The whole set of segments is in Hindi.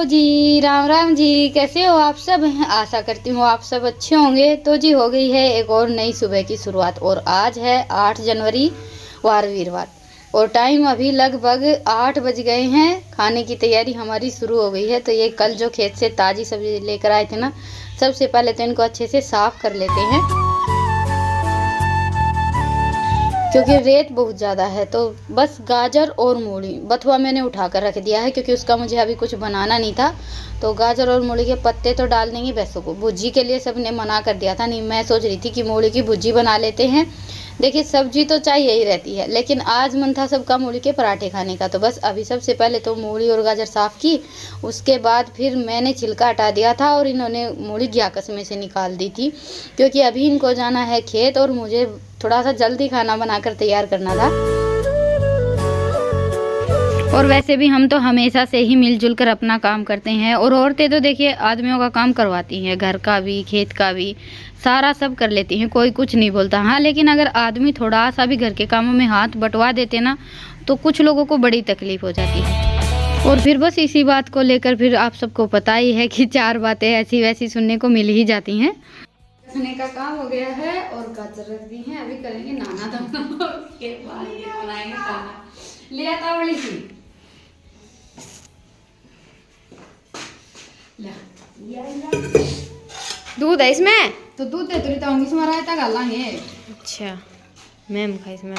जी राम राम जी, कैसे हो आप सब। आशा करती हूँ आप सब अच्छे होंगे। तो जी हो गई है एक और नई सुबह की शुरुआत और आज है 8 जनवरी वार वीरवार और टाइम अभी लगभग 8 बज गए हैं। खाने की तैयारी हमारी शुरू हो गई है। तो ये कल जो खेत से ताज़ी सब्जी लेकर आए थे ना, सबसे पहले तो इनको अच्छे से साफ़ कर लेते हैं क्योंकि रेत बहुत ज़्यादा है। तो बस गाजर और मूली बथुआ मैंने उठा कर रख दिया है क्योंकि उसका मुझे अभी कुछ बनाना नहीं था। तो गाजर और मूली के पत्ते तो डाल देंगे भैंसों को। भुजी के लिए सब ने मना कर दिया था, नहीं मैं सोच रही थी कि मूली की भुजी बना लेते हैं। देखिए सब्जी तो चाहिए ही रहती है, लेकिन आज मन था सबका मूली के पराठे खाने का। तो बस अभी सबसे पहले तो मूली और गाजर साफ़ की, उसके बाद फिर मैंने छिलका हटा दिया था और इन्होंने मूली ग्याकस में से निकाल दी थी क्योंकि अभी इनको जाना है खेत और मुझे थोड़ा सा जल्दी खाना बनाकर तैयार करना था। और वैसे भी हम तो हमेशा से ही मिलजुल कर अपना काम करते हैं और औरतें तो देखिए आदमियों का काम करवाती हैं, घर का भी खेत का भी सारा सब कर लेती हैं, कोई कुछ नहीं बोलता। हाँ लेकिन अगर आदमी थोड़ा सा भी घर के कामों में हाथ बंटवा देते ना तो कुछ लोगों को बड़ी तकलीफ हो जाती है। और फिर बस इसी बात को लेकर फिर आप सबको पता ही है कि 4 बातें ऐसी वैसी सुनने को मिल ही जाती हैं। खाने का काम हो गया है और गाजर रख दी है, अभी करेंगे नाना धोना और उसके बाद बनाएंगे खाना। ले आता बड़ी सी दूध है इसमें, तो दूध दे तो लेता हूँ, इसमें रायता डालेंगे। अच्छा मैम खाई इसमें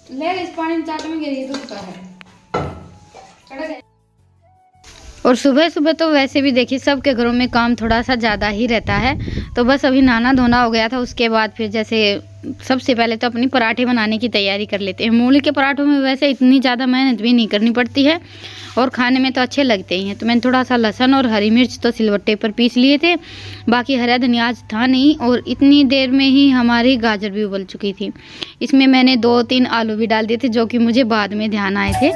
ले इस पानी में चाट में गिरी दूध का है। और सुबह सुबह तो वैसे भी देखिए सबके घरों में काम थोड़ा सा ज़्यादा ही रहता है। तो बस अभी नाना धोना हो गया था, उसके बाद फिर जैसे सबसे पहले तो अपनी पराठे बनाने की तैयारी कर लेते हैं। मूली के पराठों में वैसे इतनी ज़्यादा मेहनत भी नहीं करनी पड़ती है और खाने में तो अच्छे लगते ही हैं। तो मैंने थोड़ा सा लहसुन और हरी मिर्च तो सिलवट्टे पर पीस लिए थे, बाकी हरा धनिया आज था नहीं। और इतनी देर में ही हमारी गाजर भी उबल चुकी थी। इसमें मैंने 2-3 आलू भी डाल दिए थे जो कि मुझे बाद में ध्यान आए थे।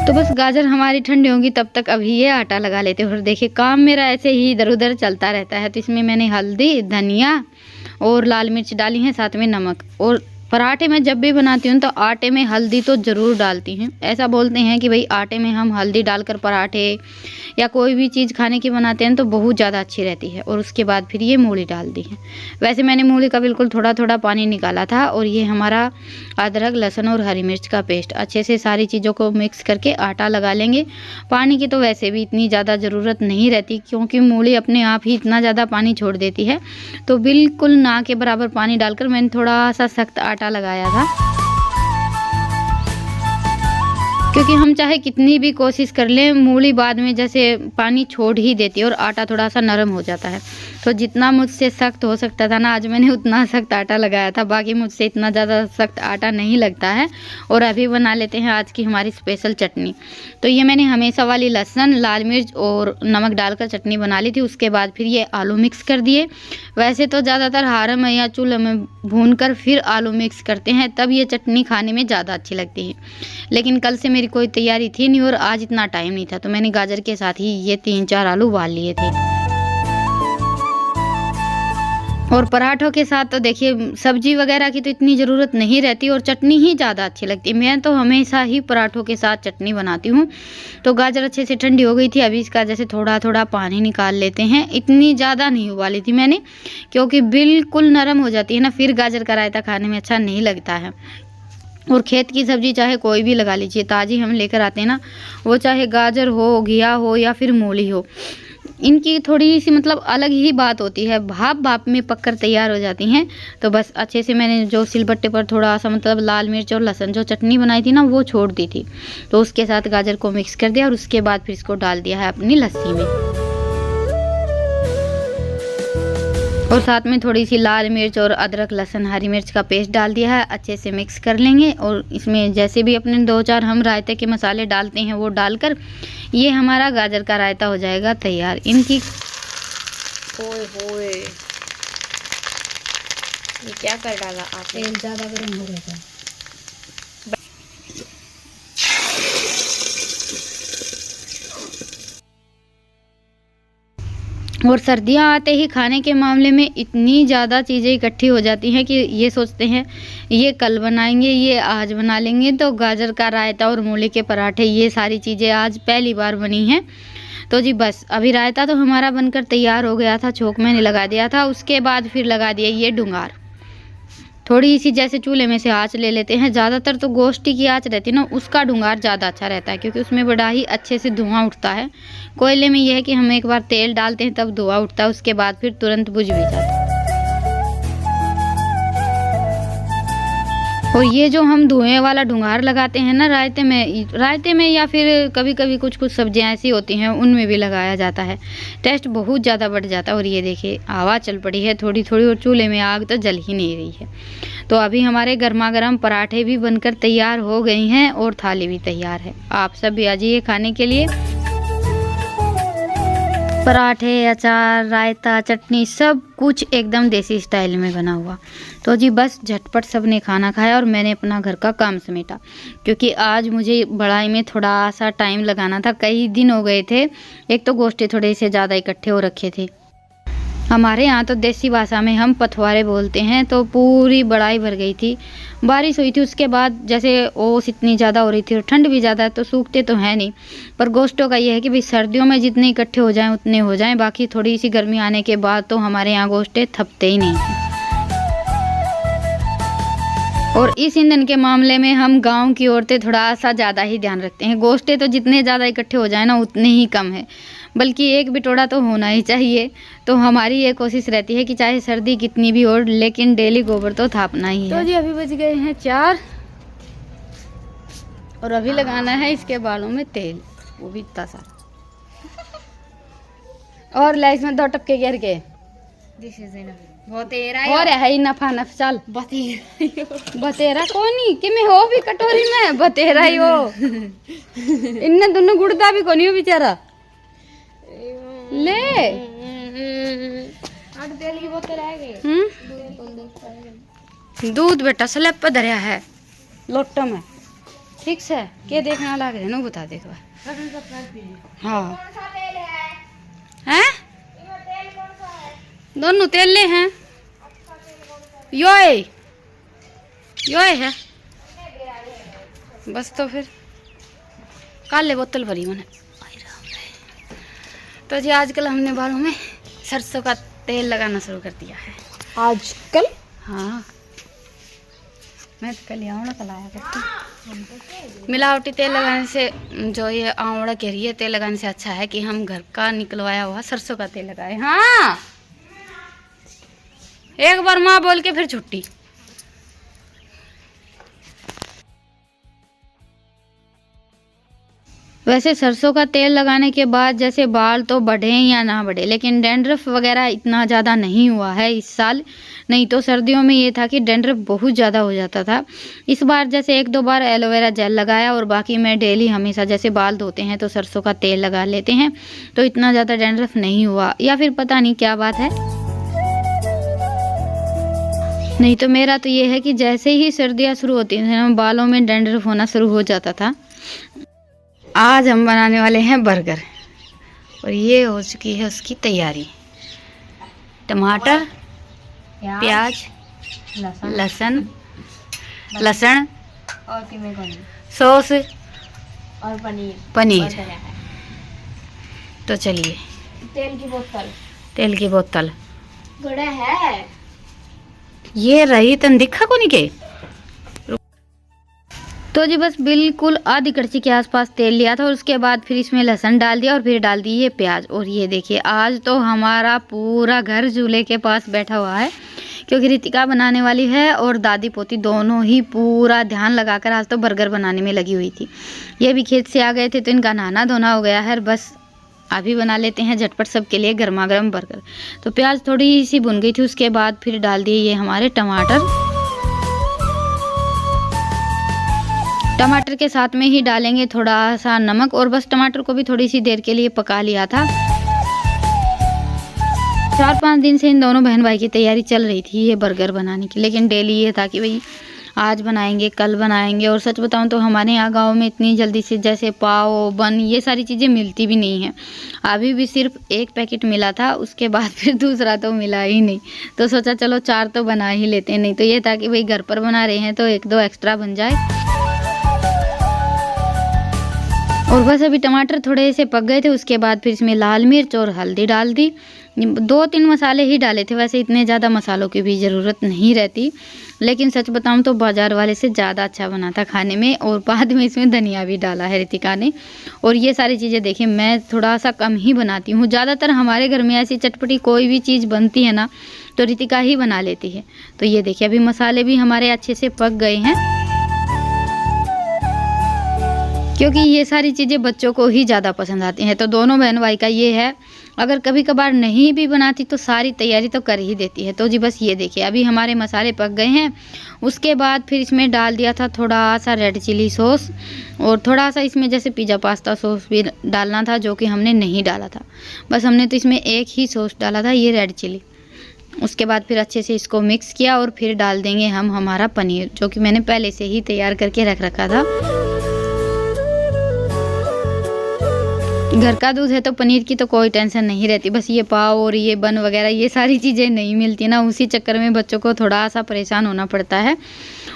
तो बस गाजर हमारी ठंडी होंगी तब तक अभी ये आटा लगा लेते हैं। और देखिए काम मेरा ऐसे ही इधर उधर चलता रहता है। तो इसमें मैंने हल्दी धनिया और लाल मिर्च डाली हैं, साथ में नमक। और पराठे में जब भी बनाती हूँ तो आटे में हल्दी तो ज़रूर डालती हूँ। ऐसा बोलते हैं कि भाई आटे में हम हल्दी डालकर पराठे या कोई भी चीज़ खाने की बनाते हैं तो बहुत ज़्यादा अच्छी रहती है। और उसके बाद फिर ये मूली डाल दी है। वैसे मैंने मूली का बिल्कुल थोड़ा थोड़ा पानी निकाला था। और ये हमारा अदरक लहसुन और हरी मिर्च का पेस्ट अच्छे से सारी चीज़ों को मिक्स करके आटा लगा लेंगे। पानी की तो वैसे भी इतनी ज़्यादा ज़रूरत नहीं रहती क्योंकि मूली अपने आप ही इतना ज़्यादा पानी छोड़ देती है। तो बिल्कुल ना के बराबर पानी डालकर मैंने थोड़ा सा सख्त आटा लगाया था क्योंकि हम चाहे कितनी भी कोशिश कर लें मूली बाद में जैसे पानी छोड़ ही देती है और आटा थोड़ा सा नरम हो जाता है। तो जितना मुझसे सख्त हो सकता था ना आज मैंने उतना सख्त आटा लगाया था, बाकी मुझसे इतना ज़्यादा सख्त आटा नहीं लगता है। और अभी बना लेते हैं आज की हमारी स्पेशल चटनी। तो ये मैंने हमेशा वाली लहसुन लाल मिर्च और नमक डालकर चटनी बना ली थी। उसके बाद फिर ये आलू मिक्स कर दिए। वैसे तो ज़्यादातर हारे में या चूल्हे में भून कर फिर आलू मिक्स करते हैं, तब ये चटनी खाने में ज़्यादा अच्छी लगती है। लेकिन कल से मेरी कोई तैयारी थी नहीं और आज इतना टाइम नहीं था, तो मैंने गाजर के साथ ही ये 3-4 आलू उबाल लिए थे। और पराठों के साथ तो देखिए सब्जी वगैरह की तो इतनी ज़रूरत नहीं रहती और चटनी ही ज़्यादा अच्छी लगती है। मैं तो हमेशा ही पराठों के साथ चटनी बनाती हूँ। तो गाजर अच्छे से ठंडी हो गई थी, अभी इसका जैसे थोड़ा थोड़ा पानी निकाल लेते हैं। इतनी ज़्यादा नहीं उबाली थी मैंने क्योंकि बिल्कुल नरम हो जाती है ना, फिर गाजर का रायता खाने में अच्छा नहीं लगता है। और खेत की सब्ज़ी चाहे कोई भी लगा लीजिए, ताज़ी हम लेकर आते हैं ना, वो चाहे गाजर हो घिया हो या फिर मूली हो, इनकी थोड़ी सी मतलब अलग ही बात होती है, भाप भाप में पककर तैयार हो जाती हैं। तो बस अच्छे से मैंने जो सिलबट्टे पर थोड़ा सा मतलब लाल मिर्च और लहसुन जो चटनी बनाई थी ना वो छोड़ दी थी। तो उसके साथ गाजर को मिक्स कर दिया और उसके बाद फिर इसको डाल दिया है अपनी लस्सी में। और साथ में थोड़ी सी लाल मिर्च और अदरक लहसुन हरी मिर्च का पेस्ट डाल दिया है, अच्छे से मिक्स कर लेंगे। और इसमें जैसे भी अपने 2-4 हम रायते के मसाले डालते हैं वो डालकर ये हमारा गाजर का रायता हो जाएगा तैयार। इनकी ओए होए ये क्या कर डाला आपने? तेल ज़्यादा गर्म हो गया था। और सर्दियाँ आते ही खाने के मामले में इतनी ज़्यादा चीज़ें इकट्ठी हो जाती हैं कि ये सोचते हैं ये कल बनाएंगे, ये आज बना लेंगे। तो गाजर का रायता और मूली के पराठे, ये सारी चीज़ें आज पहली बार बनी हैं। तो जी बस अभी रायता तो हमारा बनकर तैयार हो गया था, छोंक मैंने लगा दिया था। उसके बाद फिर लगा दिया ये डुंगार। थोड़ी सी जैसे चूल्हे में से आँच ले लेते हैं, ज़्यादातर तो गोश्ती की आँच रहती है ना, उसका डुंगार ज़्यादा अच्छा रहता है क्योंकि उसमें बड़ा ही अच्छे से धुआं उठता है। कोयले में यह है कि हम एक बार तेल डालते हैं तब धुआं उठता है, उसके बाद फिर तुरंत बुझ भी जाता है। और ये जो हम धुएं वाला डुंगार लगाते हैं ना रायते में या फिर कभी कभी कुछ सब्जियां ऐसी होती हैं उनमें भी लगाया जाता है, टेस्ट बहुत ज़्यादा बढ़ जाता है। और ये देखिए हवा चल पड़ी है थोड़ी थोड़ी और चूल्हे में आग तो जल ही नहीं रही है। तो अभी हमारे गर्मा गर्म पराठे भी बनकर तैयार हो गई हैं और थाली भी तैयार है। आप सब भी आ जाइए खाने के लिए। पराठे, अचार, रायता, चटनी, सब कुछ एकदम देसी स्टाइल में बना हुआ। तो जी बस झटपट सब ने खाना खाया और मैंने अपना घर का काम समेटा क्योंकि आज मुझे बढ़ाई में थोड़ा सा टाइम लगाना था। कई दिन हो गए थे, एक तो गोश्ते थोड़े से ज़्यादा इकट्ठे हो रखे थे। हमारे यहाँ तो देसी भाषा में हम पथवारे बोलते हैं। तो पूरी बढ़ाई भर गई थी, बारिश हुई थी। उसके बाद जैसे ओस इतनी ज़्यादा हो रही थी और ठंड भी ज़्यादा है तो सूखते तो हैं नहीं। पर गोश्तों का ये है कि भाई सर्दियों में जितने इकट्ठे हो जाएं उतने हो जाएं, बाकी थोड़ी सी गर्मी आने के बाद तो हमारे यहाँ गोश्ते थपते ही नहीं हैं। और इस ईंधन के मामले में हम गांव की औरतें थोड़ा सा ज़्यादा ही ध्यान रखते हैं। गोश्ते तो जितने ज़्यादा इकट्ठे हो जाए ना उतने ही कम है, बल्कि एक बिटोड़ा तो होना ही चाहिए। तो हमारी ये कोशिश रहती है कि चाहे सर्दी कितनी भी हो लेकिन डेली गोबर तो थापना ही है। तो जी अभी बज गए हैं 4 और अभी लगाना है इसके बालों में तेल, वो भी इतना सा। और लाइस में 2 टपके गिर के और है ही नफा नफ। चल बतेरा कोनी कि मैं हो भी कटोरी में बतेरा ही हो। इन्ने दोनों गुड़दा भी कोनी हो बेचारा। ले तेल की बोतल आ गई। दूध बेटा स्लैब पर धरिया है लोटो में, ठीक से के देखना लग रहे ना बता देख। हाँ हैं दोनों तेल ले हैं, योए है बस। तो फिर काले बोतल भरी मैंने। तो जी आजकल हमने बालों में सरसों का तेल लगाना शुरू कर दिया है। आजकल? हाँ मैं तो कल आंवला लाया करती। मिलावटी तेल लगाने से, जो ये आंवला कह रही है, तेल लगाने से अच्छा है कि हम घर का निकलवाया हुआ सरसों का तेल लगाए। हाँ एक बार माँ बोल के फिर छुट्टी। वैसे सरसों का तेल लगाने के बाद जैसे बाल तो बढ़े या ना बढ़े, लेकिन डैंड्रफ वगैरह इतना ज़्यादा नहीं हुआ है इस साल। नहीं तो सर्दियों में ये था कि डैंड्रफ बहुत ज़्यादा हो जाता था। इस बार जैसे 1-2 बार एलोवेरा जेल लगाया और बाकी मैं डेली हमेशा जैसे बाल धोते हैं तो सरसों का तेल लगा लेते हैं, तो इतना ज़्यादा डैंड्रफ नहीं हुआ। या फिर पता नहीं क्या बात है। नहीं तो मेरा तो ये है कि जैसे ही सर्दियाँ शुरू होती हैं बालों में डैंड्रफ होना शुरू हो जाता था। आज हम बनाने वाले हैं बर्गर और ये हो चुकी है उसकी तैयारी। टमाटर, प्याज, लहसुन और सॉस और पनीर। तो चलिए तेल की बोतल घोड़ा है ये रही तन दिखा को नहीं के। तो जी बस बिल्कुल आधी कड़छी के आसपास तेल लिया था और उसके बाद फिर इसमें लहसुन डाल दिया और फिर डाल दी ये प्याज। और ये देखिए आज तो हमारा पूरा घर चूल्हे के पास बैठा हुआ है क्योंकि रितिका बनाने वाली है और दादी पोती दोनों ही पूरा ध्यान लगाकर आज तो बर्गर बनाने में लगी हुई थी। ये भी खेत से आ गए थे तो इनका नहाना धोना हो गया है। बस अभी बना लेते हैं झटपट सबके लिए गर्मा गर्म बर्गर। तो प्याज थोड़ी सी भुन गई थी, उसके बाद फिर डाल दिए ये हमारे टमाटर के साथ में ही डालेंगे थोड़ा सा नमक और बस टमाटर को भी थोड़ी सी देर के लिए पका लिया था। 4-5 दिन से इन दोनों बहन भाई की तैयारी चल रही थी ये बर्गर बनाने की, लेकिन डेली ये था कि भाई आज बनाएंगे कल बनाएंगे। और सच बताऊं तो हमारे यहाँ गांव में इतनी जल्दी से जैसे पाव बन ये सारी चीज़ें मिलती भी नहीं हैं। अभी भी सिर्फ एक पैकेट मिला था, उसके बाद फिर दूसरा तो मिला ही नहीं। तो सोचा चलो 4 तो बना ही लेते हैं। नहीं तो ये था कि भाई घर पर बना रहे हैं तो 1-2 एक्स्ट्रा बन जाए। और बस अभी टमाटर थोड़े से पक गए थे, उसके बाद फिर इसमें लाल मिर्च और हल्दी डाल दी। 2-3 मसाले ही डाले थे, वैसे इतने ज़्यादा मसालों की भी ज़रूरत नहीं रहती। लेकिन सच बताऊं तो बाज़ार वाले से ज़्यादा अच्छा बना था खाने में। और बाद में इसमें धनिया भी डाला है रितिका ने। और ये सारी चीज़ें देखिए मैं थोड़ा सा कम ही बनाती हूँ। ज़्यादातर हमारे घर में ऐसी चटपटी कोई भी चीज़ बनती है ना तो रितिका ही बना लेती है। तो ये देखिए अभी मसाले भी हमारे अच्छे से पक गए हैं, क्योंकि ये सारी चीज़ें बच्चों को ही ज़्यादा पसंद आती हैं। तो दोनों बहन भाई का ये है, अगर कभी कभार नहीं भी बनाती तो सारी तैयारी तो कर ही देती है। तो जी बस ये देखिए अभी हमारे मसाले पक गए हैं। उसके बाद फिर इसमें डाल दिया था थोड़ा सा रेड चिली सॉस, और थोड़ा सा इसमें जैसे पिज़्ज़ा पास्ता सॉस भी डालना था, जो कि हमने नहीं डाला था। बस हमने तो इसमें एक ही सॉस डाला था, ये रेड चिली। उसके बाद फिर अच्छे से इसको मिक्स किया और फिर डाल देंगे हम हमारा पनीर, जो कि मैंने पहले से ही तैयार करके रख रखा था। घर का दूध है तो पनीर की तो कोई टेंशन नहीं रहती। बस ये पाव और ये बन वगैरह ये सारी चीज़ें नहीं मिलती ना, उसी चक्कर में बच्चों को थोड़ा सा परेशान होना पड़ता है।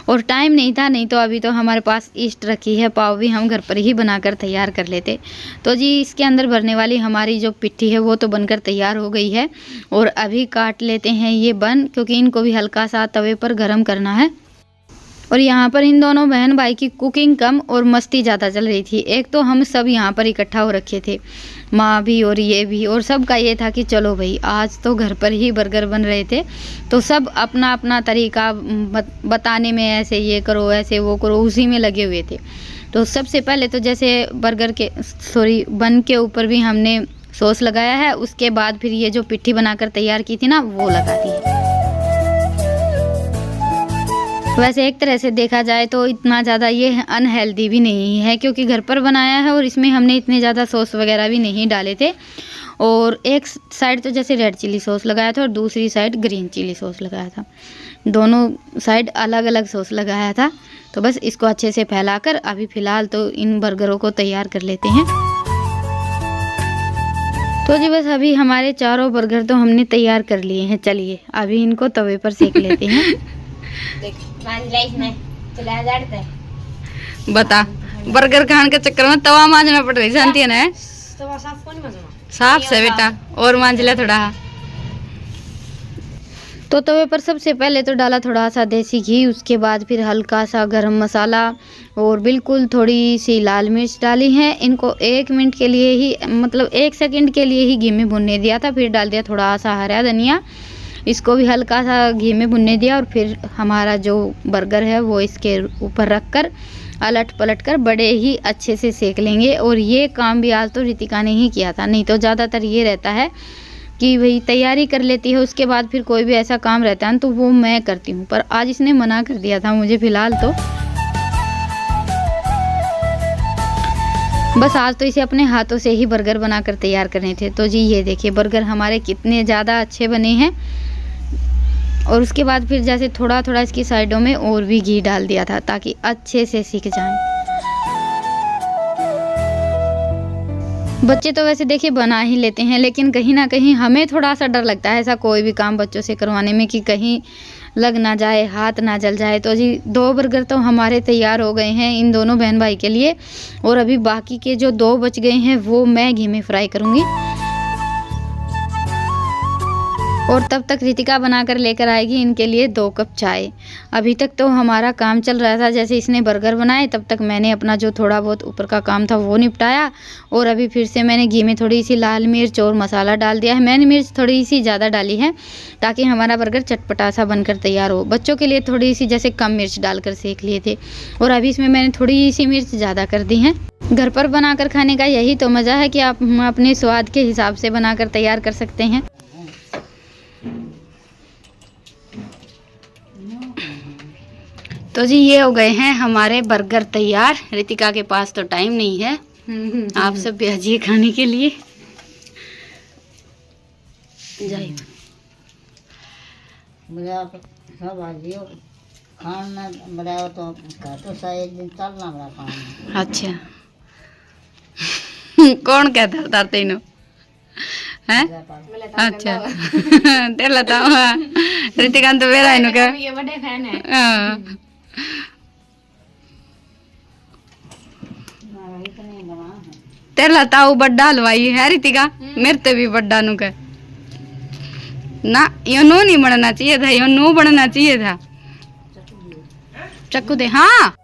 और टाइम नहीं था, नहीं तो अभी तो हमारे पास ईस्ट रखी है, पाव भी हम घर पर ही बनाकर तैयार कर लेते। तो जी इसके अंदर भरने वाली हमारी जो पिट्ठी है वो तो बनकर तैयार हो गई है। और अभी काट लेते हैं ये बन, क्योंकि इनको भी हल्का सा तवे पर गर्म करना है। और यहाँ पर इन दोनों बहन भाई की कुकिंग कम और मस्ती ज़्यादा चल रही थी। एक तो हम सब यहाँ पर इकट्ठा हो रखे थे, माँ भी और ये भी, और सब का ये था कि चलो भाई आज तो घर पर ही बर्गर बन रहे थे। तो सब अपना अपना तरीका बताने में, ऐसे ये करो ऐसे वो करो, उसी में लगे हुए थे। तो सबसे पहले तो जैसे बन के ऊपर भी हमने सॉस लगाया है। उसके बाद फिर ये जो पिट्ठी बनाकर तैयार की थी ना वो लगा दी है। वैसे एक तरह से देखा जाए तो इतना ज़्यादा ये अनहेल्दी भी नहीं है, क्योंकि घर पर बनाया है और इसमें हमने इतने ज़्यादा सॉस वगैरह भी नहीं डाले थे। और एक साइड तो जैसे रेड चिली सॉस लगाया था और दूसरी साइड ग्रीन चिली सॉस लगाया था, दोनों साइड अलग अलग सॉस लगाया था। तो बस इसको अच्छे से फैलाकर अभी फ़िलहाल तो इन बर्गरों को तैयार कर लेते हैं। तो जी बस अभी हमारे चारों बर्गर तो हमने तैयार कर लिए हैं। चलिए अभी इनको तवे पर सेक लेते हैं। बता, बर्गर खाने के चक्कर में तवा मांझना पड़ रही जानती है ना। साफ से बेटा और मांझ लिया थोड़ा। तो तवे पर सबसे पहले तो डाला थोड़ा सा देसी घी, उसके बाद फिर हल्का सा गरम मसाला और बिल्कुल थोड़ी सी लाल मिर्च डाली है। इनको 1 मिनट के लिए ही, मतलब 1 सेकंड के लिए ही घी में भुनने दिया था। फिर डाल दिया थोड़ा सा हरा धनिया, इसको भी हल्का सा घी में भुनने दिया। और फिर हमारा जो बर्गर है वो इसके ऊपर रखकर अलट पलट कर बड़े ही अच्छे से सेक लेंगे। और ये काम भी आज तो रितिका ने ही किया था, नहीं तो ज़्यादातर ये रहता है कि भाई तैयारी कर लेती है, उसके बाद फिर कोई भी ऐसा काम रहता है तो वो मैं करती हूँ। पर आज इसने मना कर दिया था मुझे फ़िलहाल तो। बस आज तो इसे अपने हाथों से ही बर्गर बनाकर तैयार करने थे। तो जी ये देखिए बर्गर हमारे कितने ज़्यादा अच्छे बने हैं। और उसके बाद फिर जैसे थोड़ा थोड़ा इसकी साइडों में और भी घी डाल दिया था ताकि अच्छे से सीख जाएं। बच्चे तो वैसे देखिए बना ही लेते हैं, लेकिन कहीं ना कहीं हमें थोड़ा सा डर लगता है ऐसा कोई भी काम बच्चों से करवाने में कि कहीं लग ना जाए, हाथ ना जल जाए। तो जी 2 बर्गर तो हमारे तैयार हो गए हैं इन दोनों बहन भाई के लिए। और अभी बाकी के जो 2 बच गए हैं वो मैं घी में फ्राई करूँगी। और तब तक रितिका बनाकर लेकर आएगी इनके लिए 2 कप चाय। अभी तक तो हमारा काम चल रहा था, जैसे इसने बर्गर बनाए तब तक मैंने अपना जो थोड़ा बहुत ऊपर का काम था वो निपटाया। और अभी फिर से मैंने घी में थोड़ी सी लाल मिर्च और मसाला डाल दिया है। मैंने मिर्च थोड़ी सी ज़्यादा डाली है ताकि हमारा बर्गर चटपटा सा बनकर तैयार हो। बच्चों के लिए थोड़ी सी जैसे कम मिर्च डालकर सेक लिए थे, और अभी इसमें मैंने थोड़ी सी मिर्च ज़्यादा कर दी है। घर पर बनाकर खाने का यही तो मज़ा है कि आप अपने स्वाद के हिसाब से बनाकर तैयार कर सकते हैं। तो जी ये हो गए हैं हमारे बर्गर तैयार। रितिका के पास तो टाइम नहीं है, आप सब भेजिए खाने के लिए। खाना बनाओ तो घर तो सही एक दिन चलना बड़ा काम। अच्छा कौन कहता उतार तेनों हैं? अच्छा तेला तो रितिकांत तो मेरा इनो का ये बड़े फैन है। हाँ इतने बना है तेला ताऊ बड्डा हलवाई है रितिका, मेरे तो भी बड्डा नु का ना, यो नो नहीं बनना चाहिए था, यो नो बनना चाहिए था। चक्कू दे हाँ।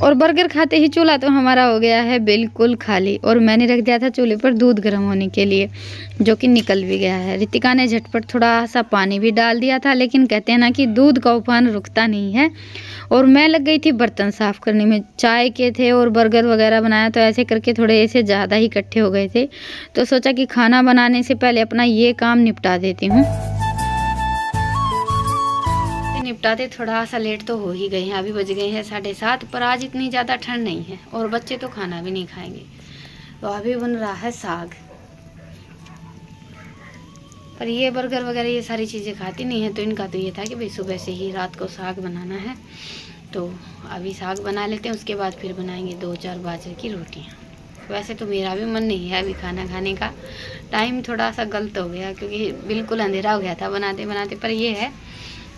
और बर्गर खाते ही चूल्हा तो हमारा हो गया है बिल्कुल खाली, और मैंने रख दिया था चूल्हे पर दूध गर्म होने के लिए, जो कि निकल भी गया है। रितिका ने झटपट थोड़ा सा पानी भी डाल दिया था, लेकिन कहते हैं ना कि दूध का उफान रुकता नहीं है। और मैं लग गई थी बर्तन साफ करने में, चाय के थे और बर्गर वगैरह बनाया, तो ऐसे करके थोड़े ऐसे ज़्यादा ही इकट्ठे हो गए थे, तो सोचा कि खाना बनाने से पहले अपना ये काम निपटा देती हूँ। निपटाते थोड़ा सा लेट तो हो ही गए हैं, अभी बज गए हैं 7:30, पर आज इतनी ज़्यादा ठंड नहीं है और बच्चे तो खाना भी नहीं खाएंगे। तो अभी बन रहा है साग, पर ये बर्गर वगैरह ये सारी चीज़ें खाती नहीं है, तो इनका तो ये था कि भाई सुबह से ही रात को साग बनाना है, तो अभी साग बना लेते हैं, उसके बाद फिर बनाएंगे 2-4 बाजरे की रोटियाँ। वैसे तो मेरा भी मन नहीं है अभी खाना खाने का, टाइम थोड़ा सा गलत हो गया क्योंकि बिल्कुल अंधेरा हो गया था बनाते बनाते, पर ये है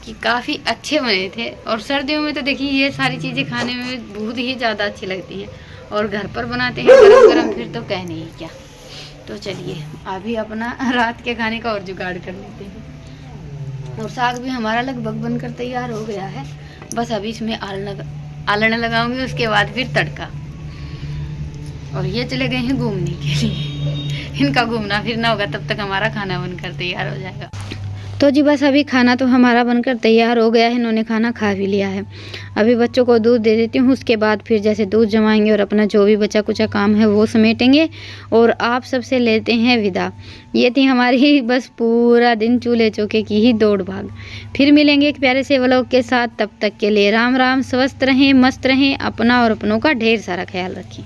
कि काफ़ी अच्छे बने थे। और सर्दियों में तो देखिए ये सारी चीज़ें खाने में बहुत ही ज़्यादा अच्छी लगती हैं, और घर पर बनाते हैं गरम गरम, फिर तो कहने ही क्या। तो चलिए अभी अपना रात के खाने का और जुगाड़ कर लेते हैं। और साग भी हमारा लगभग बनकर तैयार हो गया है, बस अभी इसमें आलण लगाऊंगी, उसके बाद फिर तड़का। और ये चले गए हैं घूमने के लिए, इनका घूमना फिरना होगा, तब तक हमारा खाना बनकर तैयार हो जाएगा। तो जी बस अभी खाना तो हमारा बनकर तैयार हो गया है, इन्होंने खाना खा भी लिया है। अभी बच्चों को दूध दे देती हूँ, उसके बाद फिर जैसे दूध जमाएंगे और अपना जो भी बचा कुचा काम है वो समेटेंगे, और आप सबसे लेते हैं विदा। ये थी हमारी बस पूरा दिन चूल्हे चौके की ही दौड़ भाग। फिर मिलेंगे एक प्यारे से व्लॉग के साथ, तब तक के लिए राम राम, स्वस्थ रहें, मस्त रहें, अपना और अपनों का ढेर सारा ख्याल रखें।